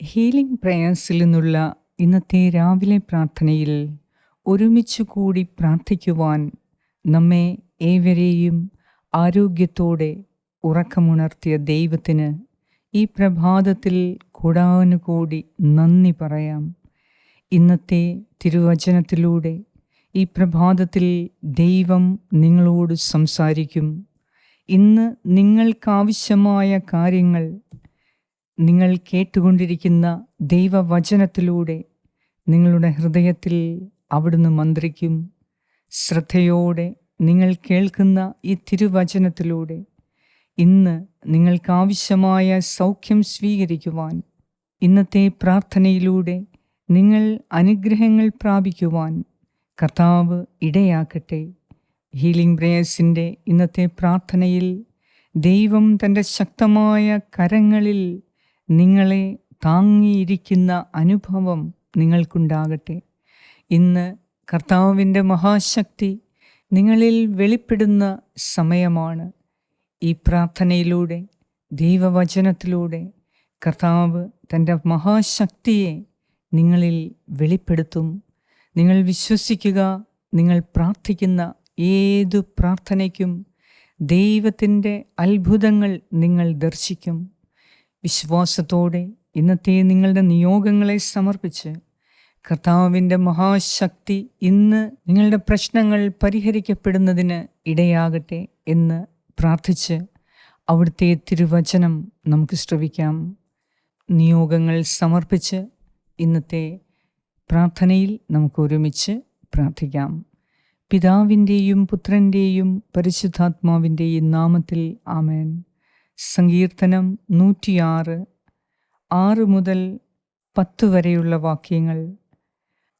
Healing പ്രേയേഴ്സിൽ നിന്നുള്ള ഇന്നത്തെ രാവിലെ പ്രാർത്ഥനയിൽ ഒരുമിച്ച് കൂടി പ്രാർത്ഥിക്കുവാൻ നമ്മെ ഏവരെയും ആരോഗ്യത്തോടെ ഉറക്കമുണർത്തിയ ദൈവത്തിന് ഈ പ്രഭാതത്തിൽ കൂടാനുകൂടി നന്ദി പറയാം. ഇന്നത്തെ തിരുവചനത്തിലൂടെ ഈ പ്രഭാതത്തിൽ ദൈവം നിങ്ങളോട് സംസാരിക്കും. ഇന്ന് നിങ്ങൾക്കാവശ്യമായ കാര്യങ്ങൾ നിങ്ങൾ കേട്ടുകൊണ്ടിരിക്കുന്ന ദൈവവചനത്തിലൂടെ നിങ്ങളുടെ ഹൃദയത്തിൽ അവിടുന്ന് മന്ത്രിക്കും. ശ്രദ്ധയോടെ നിങ്ങൾ കേൾക്കുന്ന ഈ തിരുവചനത്തിലൂടെ ഇന്ന് നിങ്ങൾക്കാവശ്യമായ സൗഖ്യം സ്വീകരിക്കുവാൻ, ഇന്നത്തെ പ്രാർത്ഥനയിലൂടെ നിങ്ങൾ അനുഗ്രഹങ്ങൾ പ്രാപിക്കുവാൻ കർത്താവ് ഇടയാക്കട്ടെ. ഹീലിംഗ് പ്രേയേഴ്സിൻ്റെ ഇന്നത്തെ പ്രാർത്ഥനയിൽ ദൈവം തൻ്റെ ശക്തമായ കരങ്ങളിൽ നിങ്ങളെ താങ്ങിയിരിക്കുന്ന അനുഭവം നിങ്ങൾക്കുണ്ടാകട്ടെ. ഇന്ന് കർത്താവിൻ്റെ മഹാശക്തി നിങ്ങളിൽ വെളിപ്പെടുന്ന സമയമാണ്. ഈ പ്രാർത്ഥനയിലൂടെ, ദൈവവചനത്തിലൂടെ കർത്താവ് തൻ്റെ മഹാശക്തിയെ നിങ്ങളിൽ വെളിപ്പെടുത്തും. നിങ്ങൾ വിശ്വസിക്കുക. നിങ്ങൾ പ്രാർത്ഥിക്കുന്ന ഏതു പ്രാർത്ഥനയ്ക്കും ദൈവത്തിൻ്റെ അത്ഭുതങ്ങൾ നിങ്ങൾ ദർശിക്കും. വിശ്വാസത്തോടെ ഇന്നത്തെ നിങ്ങളുടെ നിയോഗങ്ങളെ സമർപ്പിച്ച് കർത്താവിൻ്റെ മഹാശക്തി ഇന്ന് നിങ്ങളുടെ പ്രശ്നങ്ങൾ പരിഹരിക്കപ്പെടുന്നതിന് ഇടയാകട്ടെ എന്ന് പ്രാർത്ഥിച്ച് അവിടുത്തെ തിരുവചനം നമുക്ക് ശ്രവിക്കാം. നിയോഗങ്ങൾ സമർപ്പിച്ച് ഇന്നത്തെ പ്രാർത്ഥനയിൽ നമുക്ക് ഒരുമിച്ച് പ്രാർത്ഥിക്കാം. പിതാവിൻ്റെയും പുത്രൻ്റെയും പരിശുദ്ധാത്മാവിൻ്റെയും നാമത്തിൽ ആമേൻ. സങ്കീർത്തനം 106 6 മുതൽ 10 വരെയുള്ള വാക്യങ്ങൾ.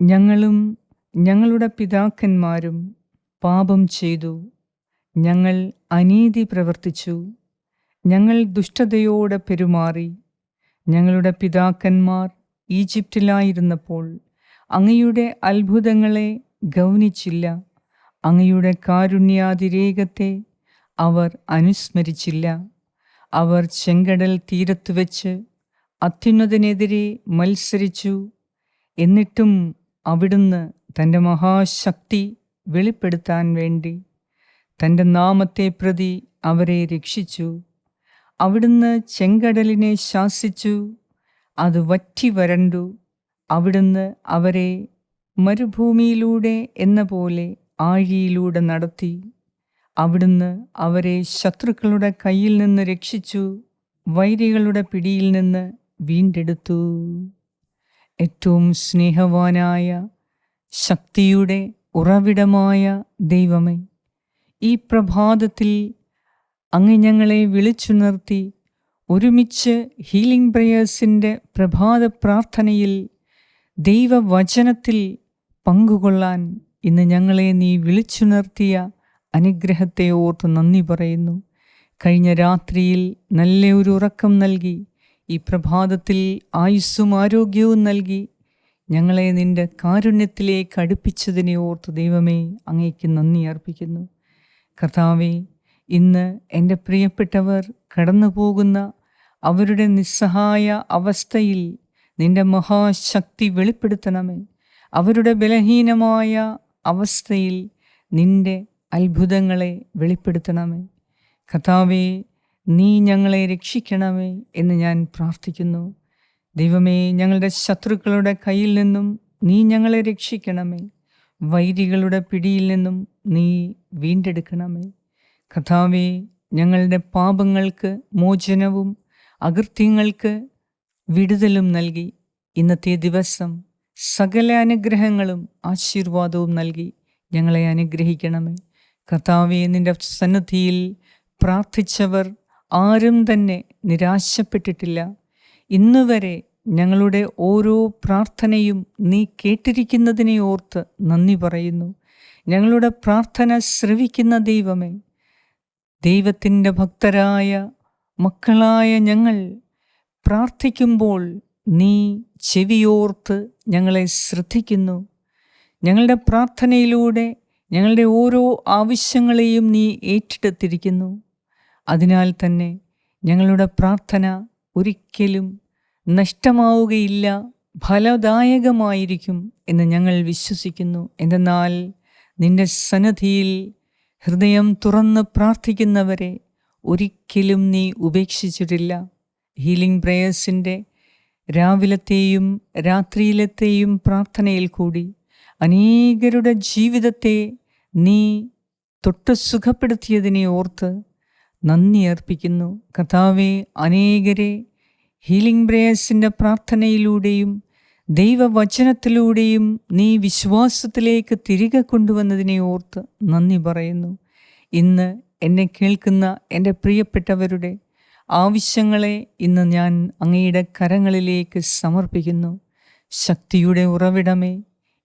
ഞങ്ങളും ഞങ്ങളുടെ പിതാക്കന്മാരും പാപം ചെയ്തു, ഞങ്ങൾ അനീതി പ്രവർത്തിച്ചു, ഞങ്ങൾ ദുഷ്ടതയോടെ പെരുമാറി. ഞങ്ങളുടെ പിതാക്കന്മാർ ഈജിപ്തിലായിരുന്നപ്പോൾ അങ്ങയുടെ അത്ഭുതങ്ങളെ ഗൗനിച്ചില്ല. അങ്ങയുടെ കാരുണ്യാതിരേകത്തെ അവർ അനുസ്മരിച്ചില്ല. അവർ ചെങ്കടൽ തീരത്ത് വെച്ച് അത്യുന്നതനെതിരെ മത്സരിച്ചു. എന്നിട്ടും അവിടുന്ന് തൻ്റെ മഹാശക്തി വെളിപ്പെടുത്താൻ വേണ്ടി തൻ്റെ നാമത്തെ പ്രതി അവരെ രക്ഷിച്ചു. അവിടുന്ന് ചെങ്കടലിനെ ശാസിച്ചു, അത് വറ്റി വരണ്ടു. അവിടുന്ന് അവരെ മരുഭൂമിയിലൂടെ എന്ന പോലെ ആഴിയിലൂടെ നടത്തി. അവിടുന്ന് അവരെ ശത്രുക്കളുടെ കയ്യിൽ നിന്ന് രക്ഷിച്ചു, വൈരികളുടെ പിടിയിൽ നിന്ന് വീണ്ടെടുത്തു. ഏറ്റവും സ്നേഹവാനായ, ശക്തിയുടെ ഉറവിടമായ ദൈവമേ, ഈ പ്രഭാതത്തിൽ അങ്ങ് ഞങ്ങളെ വിളിച്ചുണർത്തി ഒരുമിച്ച് ഹീലിംഗ് പ്രേയേഴ്സിൻ്റെ പ്രഭാത പ്രാർത്ഥനയിൽ ദൈവവചനത്തിൽ പങ്കുകൊള്ളാൻ ഇന്ന് ഞങ്ങളെ നീ വിളിച്ചുണർത്തിയ അനുഗ്രഹത്തെ ഓർത്ത് നന്ദി പറയുന്നു. കഴിഞ്ഞ രാത്രിയിൽ നല്ല ഒരു ഉറക്കം നൽകി, ഈ പ്രഭാതത്തിൽ ആയുസ്സും ആരോഗ്യവും നൽകി ഞങ്ങളെ നിൻ്റെ കാരുണ്യത്തിലേക്ക് അടുപ്പിച്ചതിനെ ഓർത്ത് ദൈവമേ അങ്ങേക്ക് നന്ദി അർപ്പിക്കുന്നു. കർത്താവേ, ഇന്ന് എൻ്റെ പ്രിയപ്പെട്ടവർ കടന്നു പോകുന്ന അവരുടെ നിസ്സഹായ അവസ്ഥയിൽ നിൻ്റെ മഹാശക്തി വെളിപ്പെടുത്തണമേ. അവരുടെ ബലഹീനമായ അവസ്ഥയിൽ നിൻ്റെ അത്ഭുതങ്ങളെ വെളിപ്പെടുത്തണമേ. കർത്താവേ, നീ ഞങ്ങളെ രക്ഷിക്കണമേ എന്ന് ഞാൻ പ്രാർത്ഥിക്കുന്നു. ദൈവമേ, ഞങ്ങളുടെ ശത്രുക്കളുടെ കയ്യിൽ നിന്നും നീ ഞങ്ങളെ രക്ഷിക്കണമേ. വൈരികളുടെ പിടിയിൽ നിന്നും നീ വീണ്ടെടുക്കണമേ. കർത്താവേ, ഞങ്ങളുടെ പാപങ്ങൾക്ക് മോചനവും അകൃത്യങ്ങൾക്ക് വിടുതലും നൽകി ഇന്നത്തെ ദിവസം സകല അനുഗ്രഹങ്ങളും ആശീർവാദവും നൽകി ഞങ്ങളെ അനുഗ്രഹിക്കണമേ. കർത്താവേ, നിൻ്റെ സന്നിധിയിൽ പ്രാർത്ഥിച്ചവർ ആരും തന്നെ നിരാശപ്പെട്ടിട്ടില്ല. ഇന്ന് വരെ ഞങ്ങളുടെ ഓരോ പ്രാർത്ഥനയും നീ കേട്ടിരിക്കുന്നതിനെ ഓർത്ത് നന്ദി പറയുന്നു. ഞങ്ങളുടെ പ്രാർത്ഥന ശ്രവിക്കുന്ന ദൈവമേ, ദൈവത്തിൻ്റെ ഭക്തരായ മക്കളായ ഞങ്ങൾ പ്രാർത്ഥിക്കുമ്പോൾ നീ ചെവിയോർത്ത് ഞങ്ങളെ ശ്രദ്ധിക്കുന്നു. ഞങ്ങളുടെ പ്രാർത്ഥനയിലൂടെ ഞങ്ങളുടെ ഓരോ ആവശ്യങ്ങളെയും നീ ഏറ്റെടുത്തിരിക്കുന്നു. അതിനാൽ തന്നെ ഞങ്ങളുടെ പ്രാർത്ഥന ഒരിക്കലും നഷ്ടമാവുകയില്ല, ഫലദായകമായിരിക്കും എന്ന് ഞങ്ങൾ വിശ്വസിക്കുന്നു. എന്തെന്നാൽ നിന്റെ സന്നിധിയിൽ ഹൃദയം തുറന്ന് പ്രാർത്ഥിക്കുന്നവരെ ഒരിക്കലും നീ ഉപേക്ഷിച്ചിട്ടില്ല. ഹീലിംഗ് പ്രേയേഴ്സിൻ്റെ രാവിലത്തെയും രാത്രിയിലത്തെയും പ്രാർത്ഥനയിൽ കൂടി അനേകരുടെ ജീവിതത്തെ നീ തൊട്ട് സുഖപ്പെടുത്തിയതിനെ ഓർത്ത് നന്ദി അർപ്പിക്കുന്നു. കർത്താവേ, അനേകരെ ഹീലിംഗ് പ്രേയേഴ്സിൻ്റെ പ്രാർത്ഥനയിലൂടെയും ദൈവവചനത്തിലൂടെയും നീ വിശ്വാസത്തിലേക്ക് തിരികെ കൊണ്ടുവന്നതിനെ ഓർത്ത് നന്ദി പറയുന്നു. ഇന്ന് എന്നെ കേൾക്കുന്ന എൻ്റെ പ്രിയപ്പെട്ടവരുടെ ആവശ്യങ്ങളെ ഇന്ന് ഞാൻ അങ്ങയുടെ കരങ്ങളിലേക്ക് സമർപ്പിക്കുന്നു. ശക്തിയുടെ ഉറവിടമേ,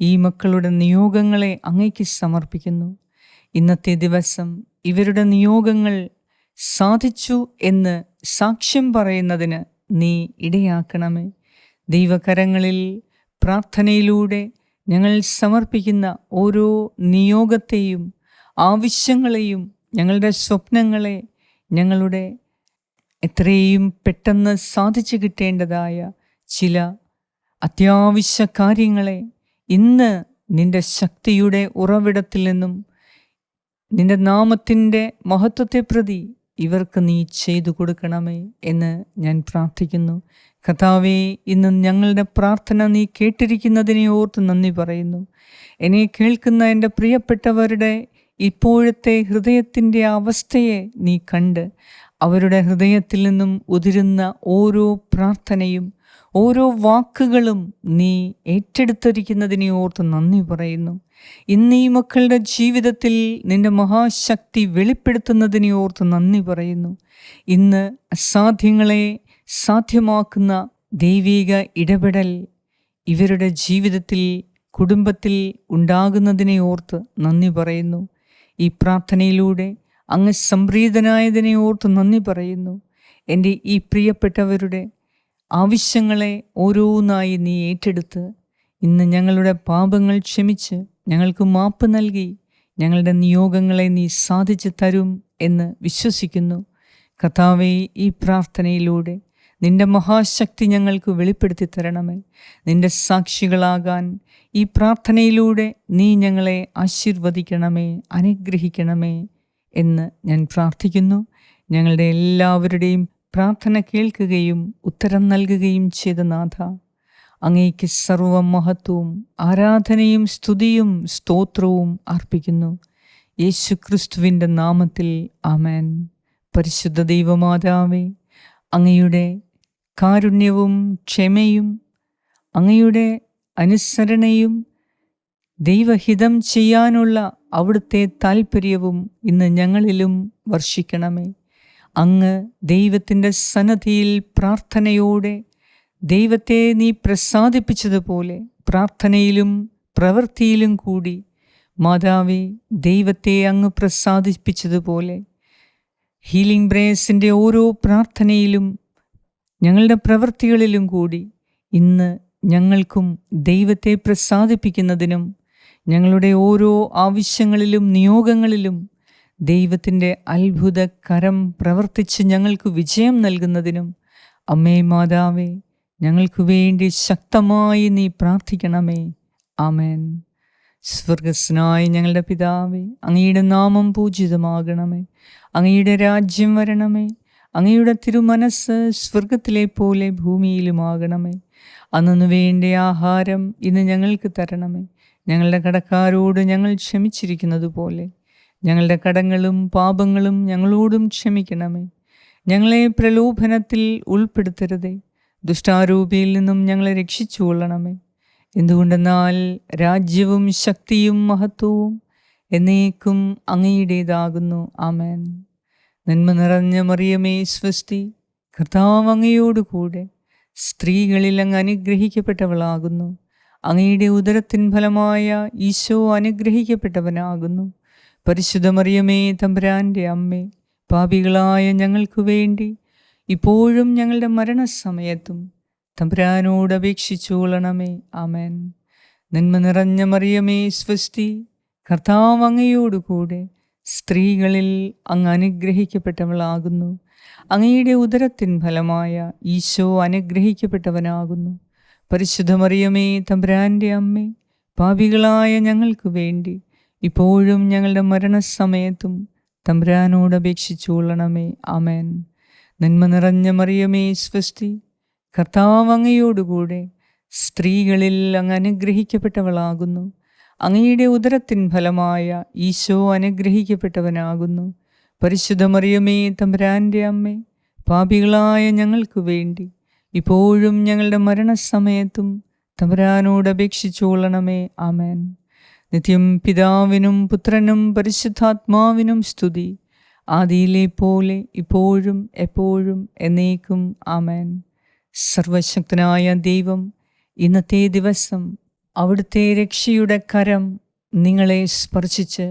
ഈ മക്കളുടെ നിയോഗങ്ങളെ അങ്ങയ്ക്ക് സമർപ്പിക്കുന്നു. ഇന്നത്തെ ദിവസം ഇവരുടെ നിയോഗങ്ങൾ സാധിച്ചു എന്ന് സാക്ഷ്യം പറയുന്നതിന് നീ ഇടയാക്കണമേ. ദൈവകരങ്ങളിൽ പ്രാർത്ഥനയിലൂടെ ഞങ്ങൾ സമർപ്പിക്കുന്ന ഓരോ നിയോഗത്തെയും ആവശ്യങ്ങളെയും ഞങ്ങളുടെ സ്വപ്നങ്ങളെ ഞങ്ങളുടെ എത്രയും പെട്ടെന്ന് സാധിച്ചു കിട്ടേണ്ടതായ ചില അത്യാവശ്യ കാര്യങ്ങളെ ഇന്ന് നിന്റെ ശക്തിയുടെ ഉറവിടത്തിൽ നിന്നും നിന്റെ നാമത്തിൻ്റെ മഹത്വത്തെ പ്രതി ഇവർക്ക് നീ ചെയ്തു കൊടുക്കണമേ എന്ന് ഞാൻ പ്രാർത്ഥിക്കുന്നു. കർത്താവേ, ഇന്ന് ഞങ്ങളുടെ പ്രാർത്ഥന നീ കേട്ടിരിക്കുന്നതിനെ ഓർത്ത് നന്ദി പറയുന്നു. എന്നെ കേൾക്കുന്ന എൻ്റെ പ്രിയപ്പെട്ടവരുടെ ഇപ്പോഴത്തെ ഹൃദയത്തിൻ്റെ അവസ്ഥയെ നീ കണ്ട് അവരുടെ ഹൃദയത്തിൽ നിന്നും ഉതിരുന്ന ഓരോ പ്രാർത്ഥനയും ഓരോ വാക്കുകളും നീ ഏറ്റെടുത്തിരിക്കുന്നതിനെ ഓർത്ത് നന്ദി പറയുന്നു. ഇന്ന് ഈ മക്കളുടെ ജീവിതത്തിൽ നിന്റെ മഹാശക്തി വെളിപ്പെടുത്തുന്നതിനെ ഓർത്ത് നന്ദി പറയുന്നു. ഇന്ന് അസാധ്യങ്ങളെ സാധ്യമാക്കുന്ന ദൈവിക ഇടപെടൽ ഇവരുടെ ജീവിതത്തിൽ കുടുംബത്തിൽ ഉണ്ടാകുന്നതിനെ ഓർത്ത് നന്ദി പറയുന്നു. ഈ പ്രാർത്ഥനയിലൂടെ അങ്ങ് സംപ്രീതനായതിനെ ഓർത്ത് നന്ദി പറയുന്നു. എൻ്റെ ഈ പ്രിയപ്പെട്ടവരുടെ ആവശ്യങ്ങളെ ഓരോന്നായി നീ ഏറ്റെടുത്ത് ഇന്ന് ഞങ്ങളുടെ പാപങ്ങൾ ക്ഷമിച്ച് ഞങ്ങൾക്ക് മാപ്പ് നൽകി ഞങ്ങളുടെ നിയോഗങ്ങളെ നീ സാധിച്ചു തരും എന്ന് വിശ്വസിക്കുന്നു. കർത്താവേ, ഈ പ്രാർത്ഥനയിലൂടെ നിന്റെ മഹാശക്തി ഞങ്ങൾക്ക് വെളിപ്പെടുത്തി തരണമേ. നിന്റെ സാക്ഷികളാകാൻ ഈ പ്രാർത്ഥനയിലൂടെ നീ ഞങ്ങളെ ആശീർവദിക്കണമേ, അനുഗ്രഹിക്കണമേ എന്ന് ഞാൻ പ്രാർത്ഥിക്കുന്നു. ഞങ്ങളുടെ എല്ലാവരുടെയും പ്രാർത്ഥന കേൾക്കുകയും ഉത്തരം നൽകുകയും ചെയ്ത നാഥ, അങ്ങേക്ക് സർവ്വ മഹത്വവും ആരാധനയും സ്തുതിയും സ്തോത്രവും അർപ്പിക്കുന്നു. യേശു ക്രിസ്തുവിൻ്റെ നാമത്തിൽ ആമേൻ. പരിശുദ്ധ ദൈവമാതാവേ, അങ്ങയുടെ കാരുണ്യവും ക്ഷമയും അങ്ങയുടെ അനുസരണയും ദൈവഹിതം ചെയ്യാനുള്ള അവിടുത്തെ താൽപ്പര്യവും ഇന്ന് ഞങ്ങളിലും വർഷിക്കണമേ. അങ്ങ് ദൈവത്തിൻ്റെ സന്നിധിയിൽ പ്രാർത്ഥനയോടെ ദൈവത്തെ നീ പ്രസാദിപ്പിച്ചതുപോലെ പ്രാർത്ഥനയിലും പ്രവൃത്തിയിലും കൂടി മാതാവേ ദൈവത്തെ അങ്ങ് പ്രസാദിപ്പിച്ചതുപോലെ ഹീലിംഗ് പ്രേയേഴ്സിൻ്റെ ഓരോ പ്രാർത്ഥനയിലും ഞങ്ങളുടെ പ്രവൃത്തികളിലും കൂടി ഇന്ന് ഞങ്ങൾക്കും ദൈവത്തെ പ്രസാദിപ്പിക്കുന്നതിനും ഞങ്ങളുടെ ഓരോ ആവശ്യങ്ങളിലും നിയോഗങ്ങളിലും ദൈവത്തിൻ്റെ അത്ഭുത കരം പ്രവർത്തിച്ച് ഞങ്ങൾക്ക് വിജയം നൽകുന്നതിനും അമ്മേ മാതാവേ ഞങ്ങൾക്ക് വേണ്ടി ശക്തമായി നീ പ്രാർത്ഥിക്കണമേ. ആമേൻ. സ്വർഗസ്നായ ഞങ്ങളുടെ പിതാവേ, അങ്ങയുടെ നാമം പൂജിതമാകണമേ. അങ്ങയുടെ രാജ്യം വരണമേ. അങ്ങയുടെ തിരുമനസ്സ് സ്വർഗത്തിലെ പോലെ ഭൂമിയിലുമാകണമേ. അന്നു വേണ്ട ആഹാരം ഇന്ന് ഞങ്ങൾക്ക് തരണമേ. ഞങ്ങളുടെ കടക്കാരോട് ഞങ്ങൾ ക്ഷമിച്ചിരിക്കുന്നത് പോലെ ഞങ്ങളുടെ കടങ്ങളും പാപങ്ങളും ഞങ്ങളോടും ക്ഷമിക്കണമേ. ഞങ്ങളെ പ്രലോഭനത്തിൽ ഉൾപ്പെടുത്തരുതേ, ദുഷ്ടാരൂപിയിൽ നിന്നും ഞങ്ങളെ രക്ഷിച്ചുകൊള്ളണമേ. എന്തുകൊണ്ടെന്നാൽ രാജ്യവും ശക്തിയും മഹത്വവും എന്നേക്കും അങ്ങയുടേതാകുന്നു. ആമേൻ. നന്മ നിറഞ്ഞ മറിയമേ സ്വസ്തി, കർത്താവ് അങ്ങയോടുകൂടെ സ്ത്രീകളിൽ അങ്ങ് അനുഗ്രഹിക്കപ്പെട്ടവളാകുന്നു. അങ്ങയുടെ ഉദരത്തിൻ ഫലമായ ഈശോ അനുഗ്രഹിക്കപ്പെട്ടവനാകുന്നു. പരിശുദ്ധ മറിയമേ തമ്പുരാൻ്റെ അമ്മേ, പാപികളായ ഞങ്ങൾക്ക് വേണ്ടി ഇപ്പോഴും ഞങ്ങളുടെ മരണസമയത്തും തമ്പുരാനോട് അപേക്ഷിച്ചുകൊള്ളണമേ. ആമേൻ. നന്മ നിറഞ്ഞ മറിയമേ സ്വസ്തി, കർത്താവ് അങ്ങയോടുകൂടെ സ്ത്രീകളിൽ അങ്ങ് അനുഗ്രഹിക്കപ്പെട്ടവളാകുന്നു. അങ്ങയുടെ ഉദരത്തിൻ ഫലമായ ഈശോ അനുഗ്രഹിക്കപ്പെട്ടവനാകുന്നു. പരിശുദ്ധ മറിയമേ, തമ്പുരാൻ്റെ അമ്മേ, പാപികളായ ഞങ്ങൾക്ക് വേണ്ടി ഇപ്പോഴും ഞങ്ങളുടെ മരണസമയത്തും തമ്പുരാനോട് അപേക്ഷിച്ചുകൊള്ളണമേ. ആമേൻ. നന്മ നിറഞ്ഞ മറിയമേ, സ്വസ്തി, കർത്താവ് അങ്ങയോടുകൂടെ സ്ത്രീകളിൽ അങ്ങ് അനുഗ്രഹിക്കപ്പെട്ടവളാകുന്നു. അങ്ങയുടെ ഉദരത്തിൻ ഫലമായ ഈശോ അനുഗ്രഹിക്കപ്പെട്ടവനാകുന്നു. പരിശുദ്ധ മറിയമേ, തമ്പുരാൻ്റെ അമ്മേ, പാപികളായ ഞങ്ങൾക്ക് വേണ്ടി ഇപ്പോഴും ഞങ്ങളുടെ മരണസമയത്തും തമ്പുരാനോട് അപേക്ഷിച്ചുകൊള്ളണമേ. ആമേൻ. നിത്യം പിതാവിനും പുത്രനും പരിശുദ്ധാത്മാവിനും സ്തുതി, ആദിയിലെ പോലെ ഇപ്പോഴും എപ്പോഴും എന്നേക്കും. ആമേൻ. സർവശക്തനായ ദൈവം ഇന്നത്തെ ദിവസം അവിടുത്തെ രക്ഷയുടെ കരം നിങ്ങളെ സ്പർശിച്ച്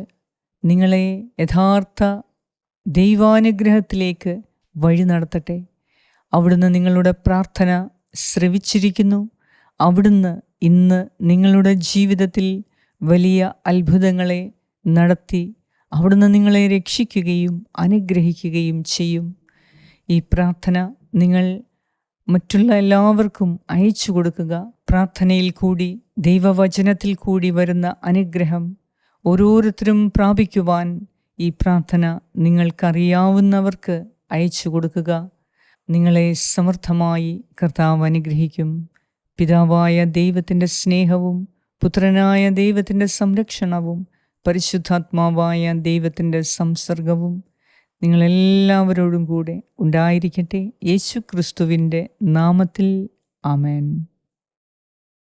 നിങ്ങളെ യഥാർത്ഥ ദൈവാനുഗ്രഹത്തിലേക്ക് വഴി നടത്തട്ടെ. അവിടുന്ന് നിങ്ങളുടെ പ്രാർത്ഥന ശ്രവിച്ചിരിക്കുന്നു. അവിടുന്ന് ഇന്ന് നിങ്ങളുടെ ജീവിതത്തിൽ വലിയ അത്ഭുതങ്ങളെ നടത്തി അവിടുന്ന് നിങ്ങളെ രക്ഷിക്കുകയും അനുഗ്രഹിക്കുകയും ചെയ്യും. ഈ പ്രാർത്ഥന നിങ്ങൾ മറ്റുള്ള എല്ലാവർക്കും അയച്ചു കൊടുക്കുക. പ്രാർത്ഥനയിൽ കൂടി ദൈവവചനത്തിൽ കൂടി വരുന്ന അനുഗ്രഹം ഓരോരുത്തരും പ്രാപിക്കുവാൻ ഈ പ്രാർത്ഥന നിങ്ങൾക്കറിയാവുന്നവർക്ക് അയച്ചു കൊടുക്കുക. നിങ്ങളെ സമൃദ്ധമായി കർത്താവ് അനുഗ്രഹിക്കും. പിതാവായ ദൈവത്തിൻ്റെ സ്നേഹവും പുത്രനായ ദൈവത്തിൻ്റെ സംരക്ഷണവും പരിശുദ്ധാത്മാവായ ദൈവത്തിൻ്റെ സംസർഗവും നിങ്ങളെല്ലാവരോടും കൂടെ ഉണ്ടായിരിക്കട്ടെ. യേശു ക്രിസ്തുവിൻ്റെ നാമത്തിൽ. ആമേൻ.